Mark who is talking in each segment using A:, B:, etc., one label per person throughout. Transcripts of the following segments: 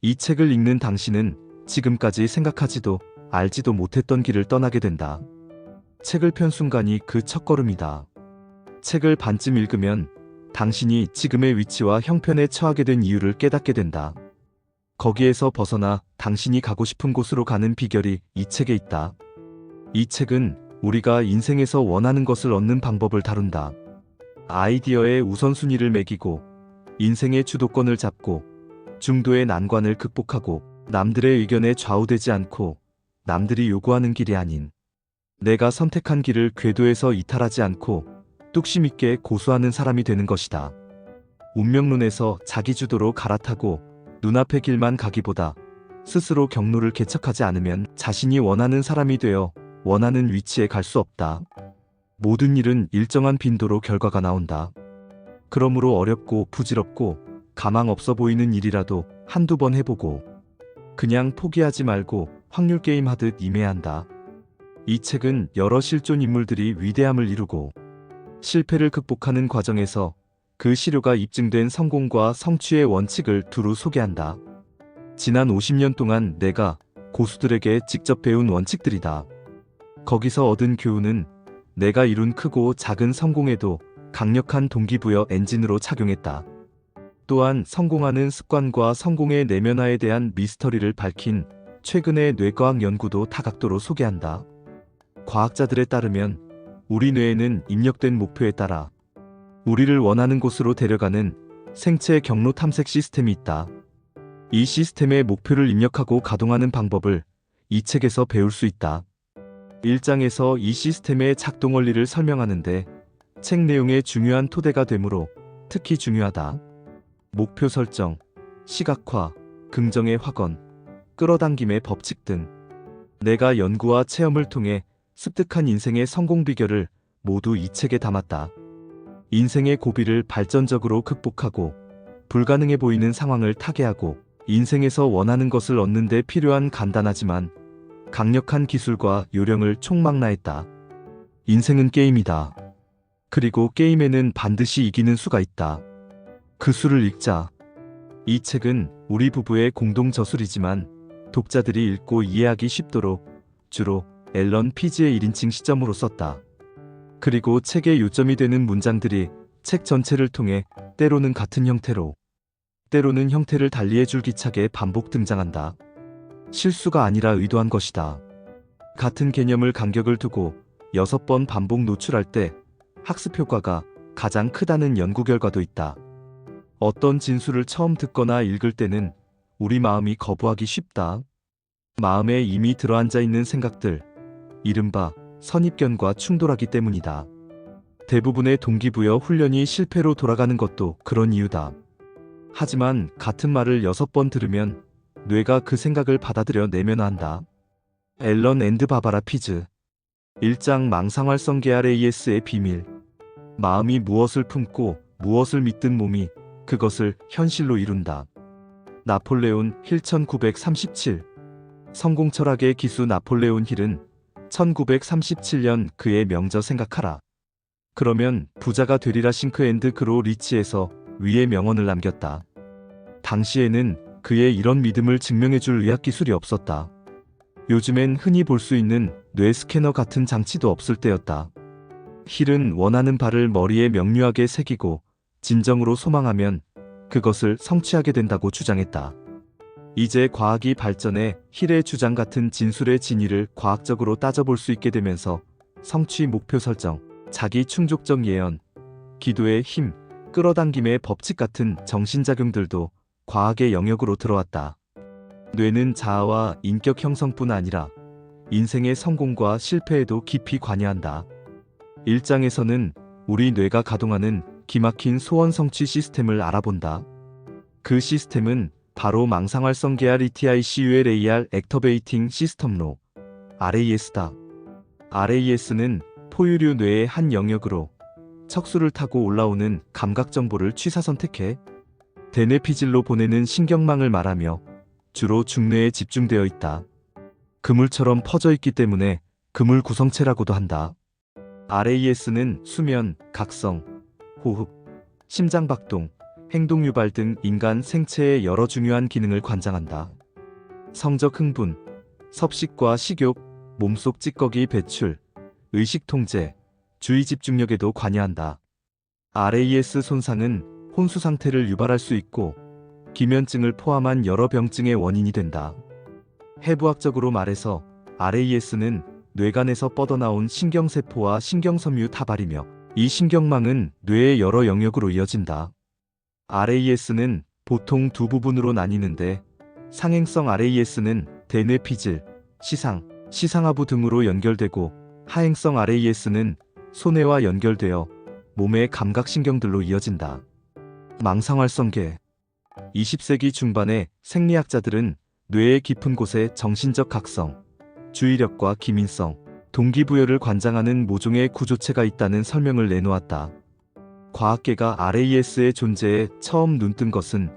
A: 이 책을 읽는 당신은 지금까지 생각하지도 알지도 못했던 길을 떠나게 된다. 책을 편 순간이 그 첫걸음이다. 책을 반쯤 읽으면 당신이 지금의 위치와 형편에 처하게 된 이유를 깨닫게 된다. 거기에서 벗어나 당신이 가고 싶은 곳으로 가는 비결이 이 책에 있다. 이 책은 우리가 인생에서 원하는 것을 얻는 방법을 다룬다. 아이디어의 우선순위를 매기고 인생의 주도권을 잡고 중도의 난관을 극복하고 남들의 의견에 좌우되지 않고 남들이 요구하는 길이 아닌 내가 선택한 길을 궤도에서 이탈하지 않고 뚝심 있게 고수하는 사람이 되는 것이다. 운명론에서 자기주도로 갈아타고 눈앞의 길만 가기보다 스스로 경로를 개척하지 않으면 자신이 원하는 사람이 되어 원하는 위치에 갈 수 없다. 모든 일은 일정한 빈도로 결과가 나온다. 그러므로 어렵고 부질없고 가망 없어 보이는 일이라도 한두 번 해보고 그냥 포기하지 말고 확률 게임 하듯 임해야 한다. 이 책은 여러 실존 인물들이 위대함을 이루고 실패를 극복하는 과정에서 그 시료가 입증된 성공과 성취의 원칙을 두루 소개한다. 지난 50년 동안 내가 고수들에게 직접 배운 원칙들이다. 거기서 얻은 교훈은 내가 이룬 크고 작은 성공에도 강력한 동기부여 엔진으로 착용했다. 또한 성공하는 습관과 성공의 내면화에 대한 미스터리를 밝힌 최근의 뇌과학 연구도 다각도로 소개한다. 과학자들에 따르면 우리 뇌에는 입력된 목표에 따라 우리를 원하는 곳으로 데려가는 생체 경로 탐색 시스템이 있다. 이 시스템의 목표를 입력하고 가동하는 방법을 이 책에서 배울 수 있다. 1장에서 이 시스템의 작동 원리를 설명하는데 책 내용의 중요한 토대가 되므로 특히 중요하다. 목표 설정, 시각화, 긍정의 확언, 끌어당김의 법칙 등 내가 연구와 체험을 통해 습득한 인생의 성공 비결을 모두 이 책에 담았다. 인생의 고비를 발전적으로 극복하고 불가능해 보이는 상황을 타개하고 인생에서 원하는 것을 얻는 데 필요한 간단하지만 강력한 기술과 요령을 총망라했다. 인생은 게임이다. 그리고 게임에는 반드시 이기는 수가 있다. 그 수를 읽자. 이 책은 우리 부부의 공동 저술이지만 독자들이 읽고 이해하기 쉽도록 주로 앨런 피지의 1인칭 시점으로 썼다. 그리고 책의 요점이 되는 문장들이 책 전체를 통해 때로는 같은 형태로 때로는 형태를 달리해 줄기차게 반복 등장한다. 실수가 아니라 의도한 것이다. 같은 개념을 간격을 두고 6번 반복 노출할 때 학습 효과가 가장 크다는 연구 결과도 있다. 어떤 진술을 처음 듣거나 읽을 때는 우리 마음이 거부하기 쉽다. 마음에 이미 들어앉아 있는 생각들, 이른바 선입견과 충돌하기 때문이다. 대부분의 동기부여 훈련이 실패로 돌아가는 것도 그런 이유다. 하지만 같은 말을 6번 들으면 뇌가 그 생각을 받아들여 내면화한다. 앨런 앤드 바바라 피즈 1장 망상활성 계열 AS의 비밀. 마음이 무엇을 품고 무엇을 믿든 몸이 그것을 현실로 이룬다. 나폴레온 힐 1937. 성공 철학의 기수 나폴레온 힐은 1937년 그의 명저 생각하라. 그러면 부자가 되리라 싱크 앤드 그로 리치에서 위의 명언을 남겼다. 당시에는 그의 이런 믿음을 증명해줄 의학기술이 없었다. 요즘엔 흔히 볼 수 있는 뇌 스캐너 같은 장치도 없을 때였다. 힐은 원하는 바를 머리에 명료하게 새기고 진정으로 소망하면 그것을 성취하게 된다고 주장했다. 이제 과학이 발전해 힐의 주장 같은 진술의 진위를 과학적으로 따져볼 수 있게 되면서 성취 목표 설정, 자기 충족적 예언, 기도의 힘, 끌어당김의 법칙 같은 정신작용들도 과학의 영역으로 들어왔다. 뇌는 자아와 인격 형성뿐 아니라 인생의 성공과 실패에도 깊이 관여한다. 1장에서는 우리 뇌가 가동하는 기막힌 소원 성취 시스템을 알아본다. 그 시스템은 바로 망상활성 계열 ETICULAR 액터베이팅 시스템로 RAS다. RAS는 포유류 뇌의 한 영역으로 척수를 타고 올라오는 감각 정보를 취사 선택해 대뇌피질로 보내는 신경망을 말하며 주로 중뇌에 집중되어 있다. 그물처럼 퍼져 있기 때문에 그물 구성체라고도 한다. RAS는 수면, 각성, 호흡, 심장박동, 행동 유발 등 인간 생체의 여러 중요한 기능을 관장한다. 성적 흥분, 섭식과 식욕, 몸속 찌꺼기 배출, 의식 통제, 주의 집중력에도 관여한다. RAS 손상은 혼수 상태를 유발할 수 있고 기면증을 포함한 여러 병증의 원인이 된다. 해부학적으로 말해서 RAS는 뇌간에서 뻗어나온 신경세포와 신경섬유 타발이며 이 신경망은 뇌의 여러 영역으로 이어진다. RAS는 보통 두 부분으로 나뉘는데 상행성 RAS는 대뇌피질, 시상하부 등으로 연결되고 하행성 RAS는 소뇌와 연결되어 몸의 감각신경들로 이어진다. 망상활성계 20세기 중반에 생리학자들은 뇌의 깊은 곳에 정신적 각성, 주의력과 기민성, 동기부여를 관장하는 모종의 구조체가 있다는 설명을 내놓았다. 과학계가 RAS의 존재에 처음 눈뜬 것은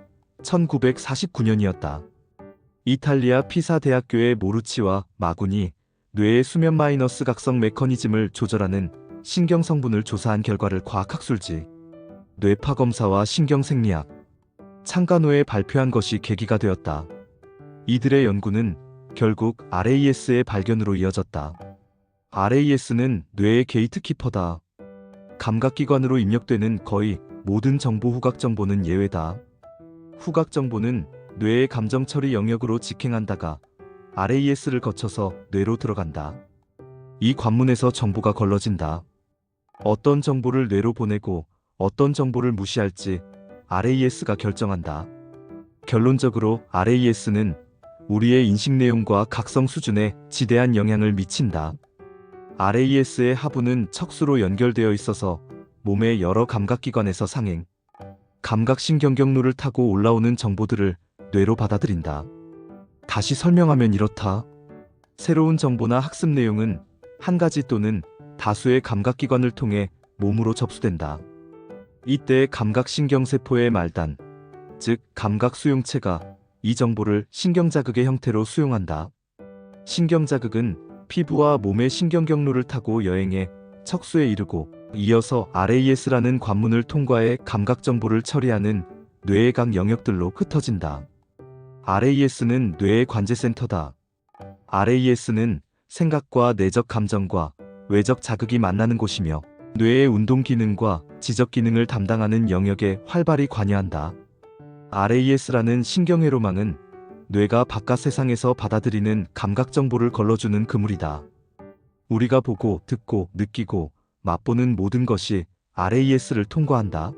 A: 1949년이었다. 이탈리아 피사 대학교의 모루치와 마군이 뇌의 수면 마이너스 각성 메커니즘을 조절하는 신경 성분을 조사한 결과를 과학학술지 뇌파검사와 신경생리학 창간호에 발표한 것이 계기가 되었다. 이들의 연구는 결국 RAS의 발견으로 이어졌다. RAS는 뇌의 게이트키퍼다. 감각기관으로 입력되는 거의 모든 정보 후각 정보는 예외다. 후각 정보는 뇌의 감정처리 영역으로 직행한다가 RAS를 거쳐서 뇌로 들어간다. 이 관문에서 정보가 걸러진다. 어떤 정보를 뇌로 보내고 어떤 정보를 무시할지 RAS가 결정한다. 결론적으로 RAS는 우리의 인식 내용과 각성 수준에 지대한 영향을 미친다. RAS의 하부는 척수로 연결되어 있어서 몸의 여러 감각기관에서 상행, 감각신경경로를 타고 올라오는 정보들을 뇌로 받아들인다. 다시 설명하면 이렇다. 새로운 정보나 학습 내용은 한 가지 또는 다수의 감각기관을 통해 몸으로 접수된다. 이때 감각신경세포의 말단, 즉 감각수용체가 이 정보를 신경자극의 형태로 수용한다. 신경자극은 피부와 몸의 신경경로를 타고 여행해 척수에 이르고 이어서 RAS라는 관문을 통과해 감각정보를 처리하는 뇌의 각 영역들로 흩어진다. RAS는 뇌의 관제센터다. RAS는 생각과 내적 감정과 외적 자극이 만나는 곳이며 뇌의 운동 기능과 지적 기능을 담당하는 영역에 활발히 관여한다. RAS라는 신경회로망은 뇌가 바깥 세상에서 받아들이는 감각 정보를 걸러주는 그물이다. 우리가 보고, 듣고, 느끼고, 맛보는 모든 것이 RAS를 통과한다.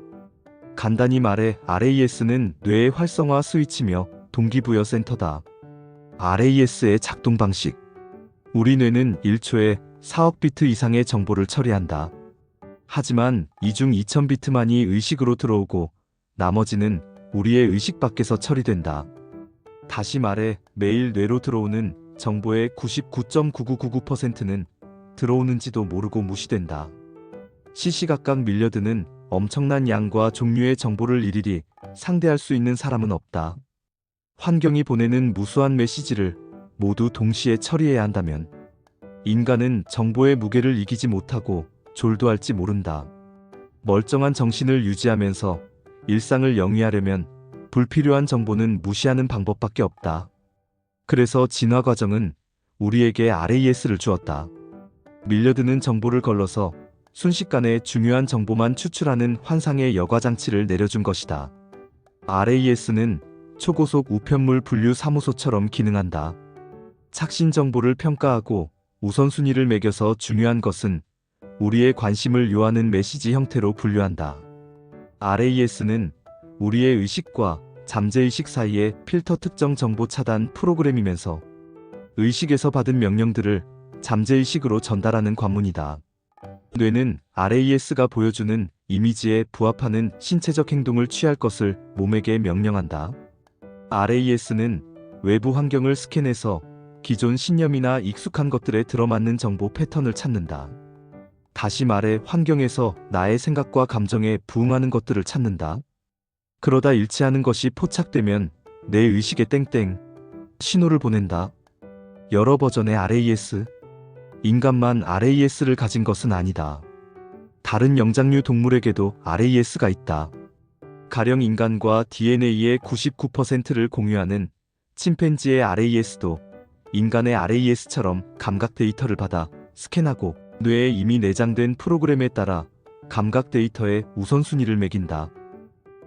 A: 간단히 말해 RAS는 뇌의 활성화 스위치며 동기부여 센터다. RAS의 작동 방식. 우리 뇌는 1초에 4억 비트 이상의 정보를 처리한다. 하지만 이 중 2000비트만이 의식으로 들어오고 나머지는 우리의 의식 밖에서 처리된다. 다시 말해 매일 뇌로 들어오는 정보의 99.9999%는 들어오는지도 모르고 무시된다. 시시각각 밀려드는 엄청난 양과 종류의 정보를 일일이 상대할 수 있는 사람은 없다. 환경이 보내는 무수한 메시지를 모두 동시에 처리해야 한다면 인간은 정보의 무게를 이기지 못하고 졸도할지 모른다. 멀쩡한 정신을 유지하면서 일상을 영위하려면 불필요한 정보는 무시하는 방법밖에 없다. 그래서 진화 과정은 우리에게 RAS를 주었다. 밀려드는 정보를 걸러서 순식간에 중요한 정보만 추출하는 환상의 여과장치를 내려준 것이다. RAS는 초고속 우편물 분류 사무소처럼 기능한다. 착신 정보를 평가하고 우선순위를 매겨서 중요한 것은 우리의 관심을 요하는 메시지 형태로 분류한다. RAS는 우리의 의식과 잠재의식 사이의 필터 특정 정보 차단 프로그램이면서 의식에서 받은 명령들을 잠재의식으로 전달하는 관문이다. 뇌는 RAS가 보여주는 이미지에 부합하는 신체적 행동을 취할 것을 몸에게 명령한다. RAS는 외부 환경을 스캔해서 기존 신념이나 익숙한 것들에 들어맞는 정보 패턴을 찾는다. 다시 말해 환경에서 나의 생각과 감정에 부응하는 것들을 찾는다. 그러다 일치하는 것이 포착되면 내 의식에 땡땡 신호를 보낸다. 여러 버전의 RAS. 인간만 RAS를 가진 것은 아니다. 다른 영장류 동물에게도 RAS가 있다. 가령 인간과 DNA의 99%를 공유하는 침팬지의 RAS도 인간의 RAS처럼 감각 데이터를 받아 스캔하고 뇌에 이미 내장된 프로그램에 따라 감각 데이터의 우선순위를 매긴다.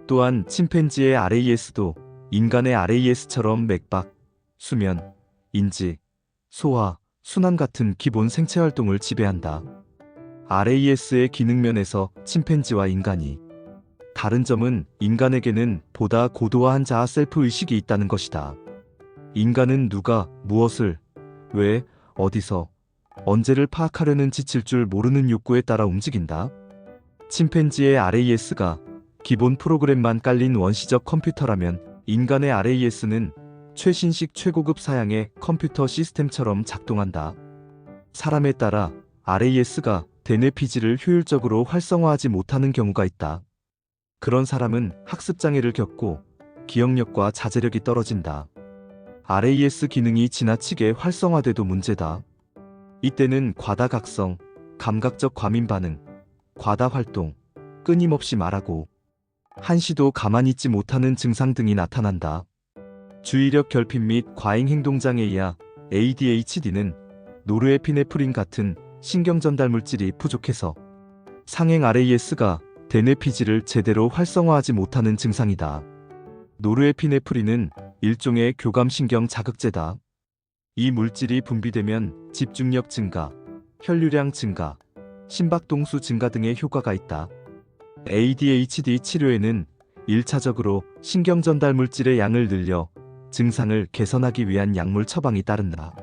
A: 또한 침팬지의 RAS도 인간의 RAS처럼 맥박, 수면, 인지, 소화, 순환 같은 기본 생체 활동을 지배한다. RAS의 기능면에서 침팬지와 인간이 다른 점은 인간에게는 보다 고도화한 자아 셀프 의식이 있다는 것이다. 인간은 누가, 무엇을, 왜, 어디서, 언제를 파악하려는 지칠 줄 모르는 욕구에 따라 움직인다. 침팬지의 RAS가 기본 프로그램만 깔린 원시적 컴퓨터라면 인간의 RAS는 최신식 최고급 사양의 컴퓨터 시스템처럼 작동한다. 사람에 따라 RAS가 대뇌피질을 효율적으로 활성화하지 못하는 경우가 있다. 그런 사람은 학습장애를 겪고 기억력과 자제력이 떨어진다. RAS 기능이 지나치게 활성화돼도 문제다. 이때는 과다각성, 감각적 과민 반응, 과다활동, 끊임없이 말하고 한시도 가만히 있지 못하는 증상 등이 나타난다. 주의력 결핍 및 과잉행동장애이야 ADHD는 노르에피네프린 같은 신경전달 물질이 부족해서 상행 RAS가 대뇌피질을 제대로 활성화하지 못하는 증상이다. 노르에피네프린은 일종의 교감신경 자극제다. 이 물질이 분비되면 집중력 증가, 혈류량 증가, 심박동수 증가 등의 효과가 있다. ADHD 치료에는 1차적으로 신경전달 물질의 양을 늘려 증상을 개선하기 위한 약물 처방이 따른다.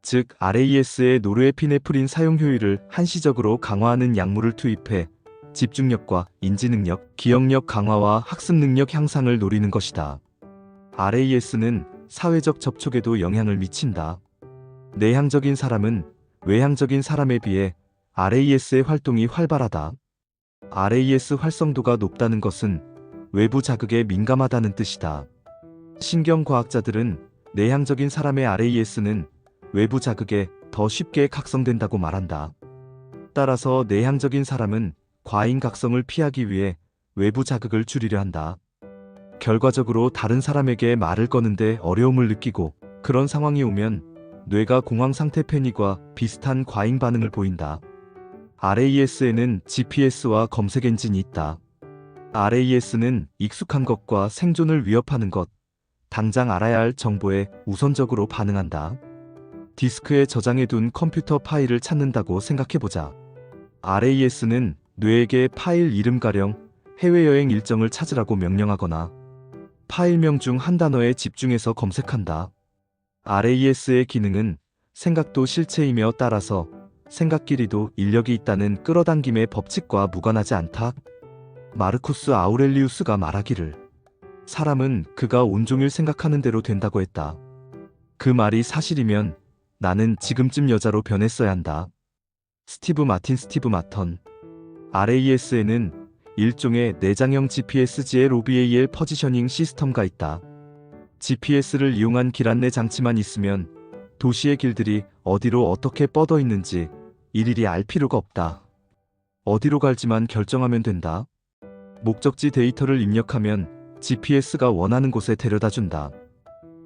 A: 즉 RAS의 노르에피네프린 사용 효율을 한시적으로 강화하는 약물을 투입해 집중력과 인지능력, 기억력 강화와 학습 능력 향상을 노리는 것이다. RAS는 사회적 접촉에도 영향을 미친다. 내향적인 사람은 외향적인 사람에 비해 RAS의 활동이 활발하다. RAS 활성도가 높다는 것은 외부 자극에 민감하다는 뜻이다. 신경과학자들은 내향적인 사람의 RAS는 외부 자극에 더 쉽게 각성된다고 말한다. 따라서 내향적인 사람은 과잉 각성을 피하기 위해 외부 자극을 줄이려 한다. 결과적으로 다른 사람에게 말을 거는데 어려움을 느끼고 그런 상황이 오면 뇌가 공황 상태 패닉과 비슷한 과잉 반응을 보인다. RAS에는 GPS와 검색 엔진이 있다. RAS는 익숙한 것과 생존을 위협하는 것, 당장 알아야 할 정보에 우선적으로 반응한다. 디스크에 저장해둔 컴퓨터 파일을 찾는다고 생각해보자. RAS는 뇌에게 파일 이름가령 해외여행 일정을 찾으라고 명령하거나 파일명 중 한 단어에 집중해서 검색한다. RAS의 기능은 생각도 실체이며 따라서 생각 길이도 인력이 있다는 끌어당김의 법칙과 무관하지 않다. 마르쿠스 아우렐리우스가 말하기를 사람은 그가 온종일 생각하는 대로 된다고 했다. 그 말이 사실이면 나는 지금쯤 여자로 변했어야 한다. 스티브 마턴. RAS에는 일종의 내장형 GPS GLOBAL 퍼지셔닝 시스템가 있다. GPS를 이용한 길 안내 장치만 있으면 도시의 길들이 어디로 어떻게 뻗어 있는지 일일이 알 필요가 없다. 어디로 갈지만 결정하면 된다. 목적지 데이터를 입력하면 GPS가 원하는 곳에 데려다 준다.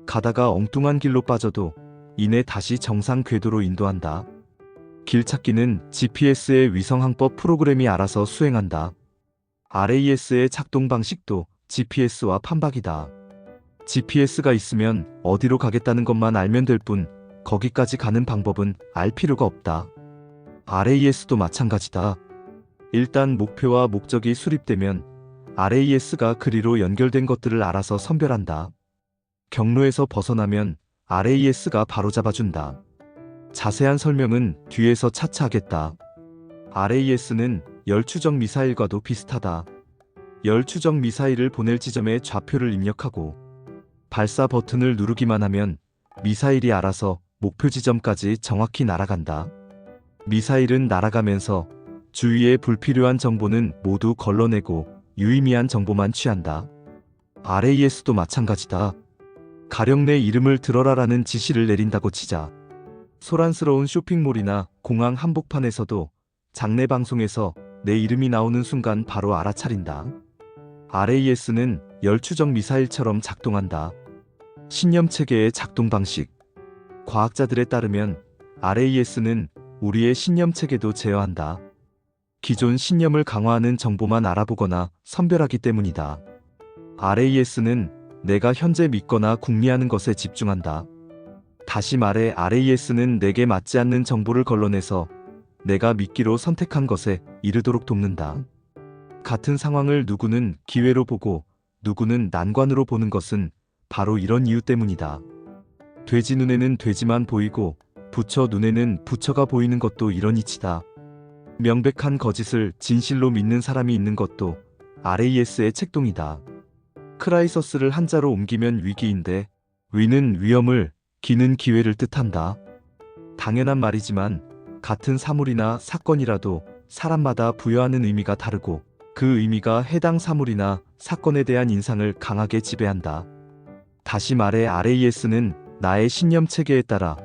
A: 가다가 엉뚱한 길로 빠져도 이내 다시 정상 궤도로 인도한다. 길 찾기는 GPS의 위성항법 프로그램이 알아서 수행한다. RAS의 작동 방식도 GPS와 판박이다. GPS가 있으면 어디로 가겠다는 것만 알면 될 뿐 거기까지 가는 방법은 알 필요가 없다. RAS도 마찬가지다. 일단 목표와 목적이 수립되면 RAS가 그리로 연결된 것들을 알아서 선별한다. 경로에서 벗어나면 RAS가 바로잡아준다. 자세한 설명은 뒤에서 차차 하겠다. RAS는 열추적 미사일과도 비슷하다. 열추적 미사일을 보낼 지점에 좌표를 입력하고 발사 버튼을 누르기만 하면 미사일이 알아서 목표 지점까지 정확히 날아간다. 미사일은 날아가면서 주위의 불필요한 정보는 모두 걸러내고 유의미한 정보만 취한다. RAS도 마찬가지다. 가령 내 이름을 들어라라는 지시를 내린다고 치자. 소란스러운 쇼핑몰이나 공항 한복판에서도 장내 방송에서 내 이름이 나오는 순간 바로 알아차린다. RAS는 열추적 미사일처럼 작동한다. 신념 체계의 작동 방식. 과학자들에 따르면 RAS는 우리의 신념 체계도 제어한다. 기존 신념을 강화하는 정보만 알아보거나 선별하기 때문이다. RAS는 내가 현재 믿거나 궁리하는 것에 집중한다. 다시 말해 RAS는 내게 맞지 않는 정보를 걸러내서 내가 믿기로 선택한 것에 이르도록 돕는다. 같은 상황을 누구는 기회로 보고 누구는 난관으로 보는 것은 바로 이런 이유 때문이다. 돼지 눈에는 돼지만 보이고 부처 눈에는 부처가 보이는 것도 이런 이치다. 명백한 거짓을 진실로 믿는 사람이 있는 것도 RAS의 책동이다. 크라이서스를 한자로 옮기면 위기인데 위는 위험을, 기는 기회를 뜻한다. 당연한 말이지만 같은 사물이나 사건이라도 사람마다 부여하는 의미가 다르고 그 의미가 해당 사물이나 사건에 대한 인상을 강하게 지배한다. 다시 말해 RAS는 나의 신념 체계에 따라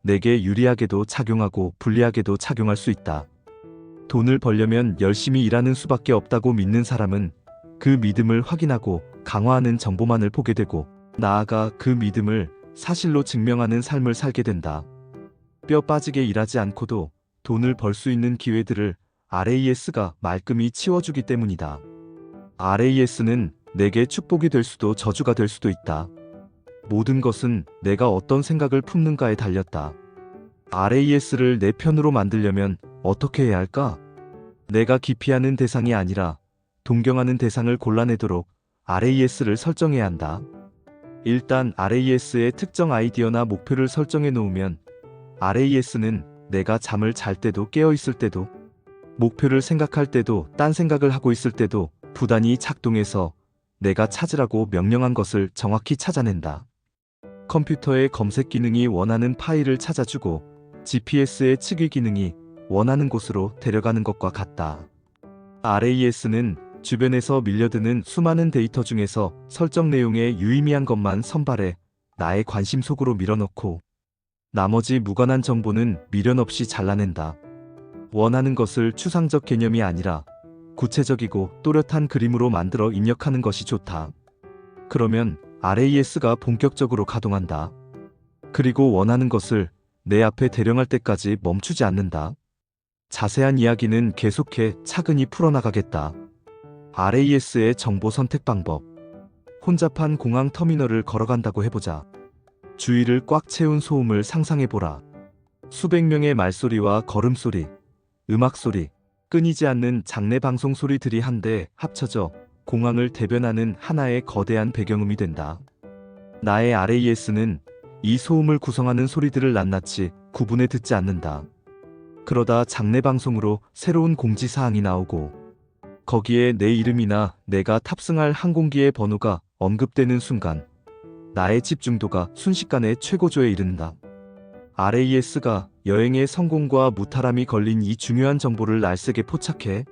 A: 내게 유리하게도 작용하고 불리하게도 작용할 수 있다. 돈을 벌려면 열심히 일하는 수밖에 없다고 믿는 사람은 그 믿음을 확인하고 강화하는 정보만을 보게 되고 나아가 그 믿음을 사실로 증명하는 삶을 살게 된다. 뼈 빠지게 일하지 않고도 돈을 벌 수 있는 기회들을 RAS가 말끔히 치워주기 때문이다. RAS는 내게 축복이 될 수도 저주가 될 수도 있다. 모든 것은 내가 어떤 생각을 품는가에 달렸다. RAS를 내 편으로 만들려면 어떻게 해야 할까? 내가 기피하는 대상이 아니라 동경하는 대상을 골라내도록 RAS를 설정해야 한다. 일단 RAS의 특정 아이디어나 목표를 설정해 놓으면 RAS는 내가 잠을 잘 때도 깨어 있을 때도 목표를 생각할 때도 딴 생각을 하고 있을 때도 부단히 작동해서 내가 찾으라고 명령한 것을 정확히 찾아낸다. 컴퓨터의 검색 기능이 원하는 파일을 찾아주고 GPS의 측위 기능이 원하는 곳으로 데려가는 것과 같다. RAS는 주변에서 밀려드는 수많은 데이터 중에서 설정 내용에 유의미한 것만 선발해 나의 관심 속으로 밀어넣고 나머지 무관한 정보는 미련 없이 잘라낸다. 원하는 것을 추상적 개념이 아니라 구체적이고 또렷한 그림으로 만들어 입력하는 것이 좋다. 그러면 RAS가 본격적으로 가동한다. 그리고 원하는 것을 내 앞에 대령할 때까지 멈추지 않는다. 자세한 이야기는 계속해 차근히 풀어나가겠다. RAS의 정보 선택 방법. 혼잡한 공항 터미널을 걸어간다고 해보자. 주위를 꽉 채운 소음을 상상해보라. 수백 명의 말소리와 걸음소리, 음악소리, 끊이지 않는 장내 방송 소리들이 한데 합쳐져 공항을 대변하는 하나의 거대한 배경음이 된다. 나의 RAS는 이 소음을 구성하는 소리들을 낱낱이 구분해 듣지 않는다. 그러다 장내 방송으로 새로운 공지사항이 나오고 거기에 내 이름이나 내가 탑승할 항공기의 번호가 언급되는 순간 나의 집중도가 순식간에 최고조에 이른다. RAS가 여행의 성공과 무탈함이 걸린 이 중요한 정보를 날쌔게 포착해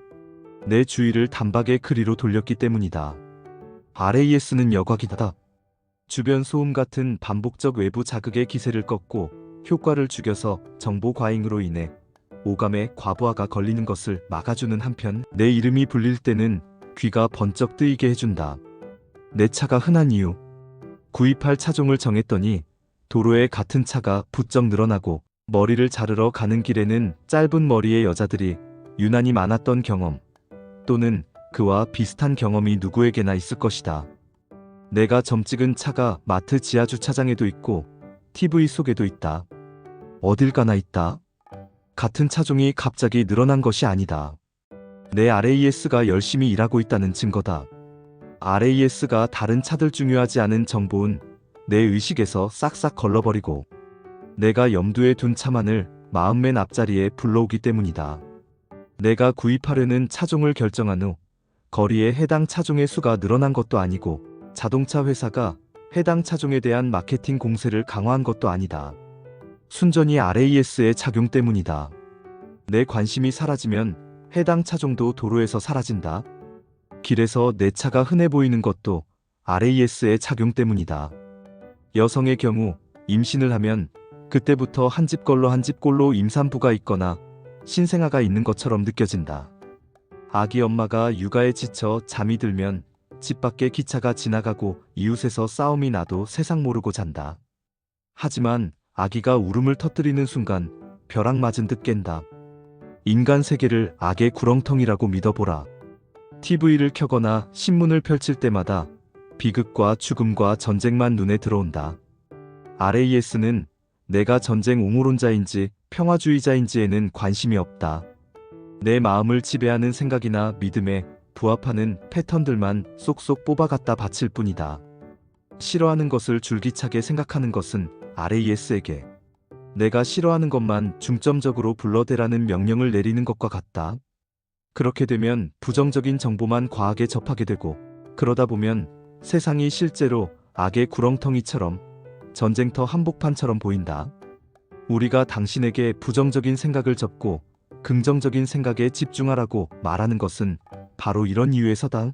A: 내 주위를 단박에 그리로 돌렸기 때문이다. RAS는 여곽이다. 주변 소음 같은 반복적 외부 자극의 기세를 꺾고 효과를 죽여서 정보 과잉으로 인해 오감의 과부하가 걸리는 것을 막아주는 한편 내 이름이 불릴 때는 귀가 번쩍 뜨이게 해준다. 내 차가 흔한 이유. 구입할 차종을 정했더니 도로에 같은 차가 부쩍 늘어나고 머리를 자르러 가는 길에는 짧은 머리의 여자들이 유난히 많았던 경험 또는 그와 비슷한 경험이 누구에게나 있을 것이다. 내가 점 찍은 차가 마트 지하 주차장에도 있고 TV 속에도 있다. 어딜 가나 있다. 같은 차종이 갑자기 늘어난 것이 아니다. 내 RAS가 열심히 일하고 있다는 증거다. RAS가 다른 차들 중요하지 않은 정보는 내 의식에서 싹싹 걸러버리고 내가 염두에 둔 차만을 마음 맨 앞자리에 불러오기 때문이다. 내가 구입하려는 차종을 결정한 후 거리에 해당 차종의 수가 늘어난 것도 아니고 자동차 회사가 해당 차종에 대한 마케팅 공세를 강화한 것도 아니다. 순전히 RAS의 작용 때문이다. 내 관심이 사라지면 해당 차종도 도로에서 사라진다. 길에서 내 차가 흔해 보이는 것도 RAS의 작용 때문이다. 여성의 경우 임신을 하면 그때부터 한 집 걸러 한 집 꼴로 임산부가 있거나 신생아가 있는 것처럼 느껴진다. 아기 엄마가 육아에 지쳐 잠이 들면 집 밖에 기차가 지나가고 이웃에서 싸움이 나도 세상 모르고 잔다. 하지만 아기가 울음을 터뜨리는 순간 벼락 맞은 듯 깬다. 인간 세계를 악의 구렁텅이라고 믿어보라. TV를 켜거나 신문을 펼칠 때마다 비극과 죽음과 전쟁만 눈에 들어온다. RAS는 내가 전쟁 옹호론자인지 평화주의자인지에는 관심이 없다. 내 마음을 지배하는 생각이나 믿음에 부합하는 패턴들만 쏙쏙 뽑아 갖다 바칠 뿐이다. 싫어하는 것을 줄기차게 생각하는 것은 RAS에게 내가 싫어하는 것만 중점적으로 불러대라는 명령을 내리는 것과 같다. 그렇게 되면 부정적인 정보만 과하게 접하게 되고, 그러다 보면 세상이 실제로 악의 구렁텅이처럼 전쟁터 한복판처럼 보인다. 우리가 당신에게 부정적인 생각을 접고 긍정적인 생각에 집중하라고 말하는 것은 바로 이런 이유에서다.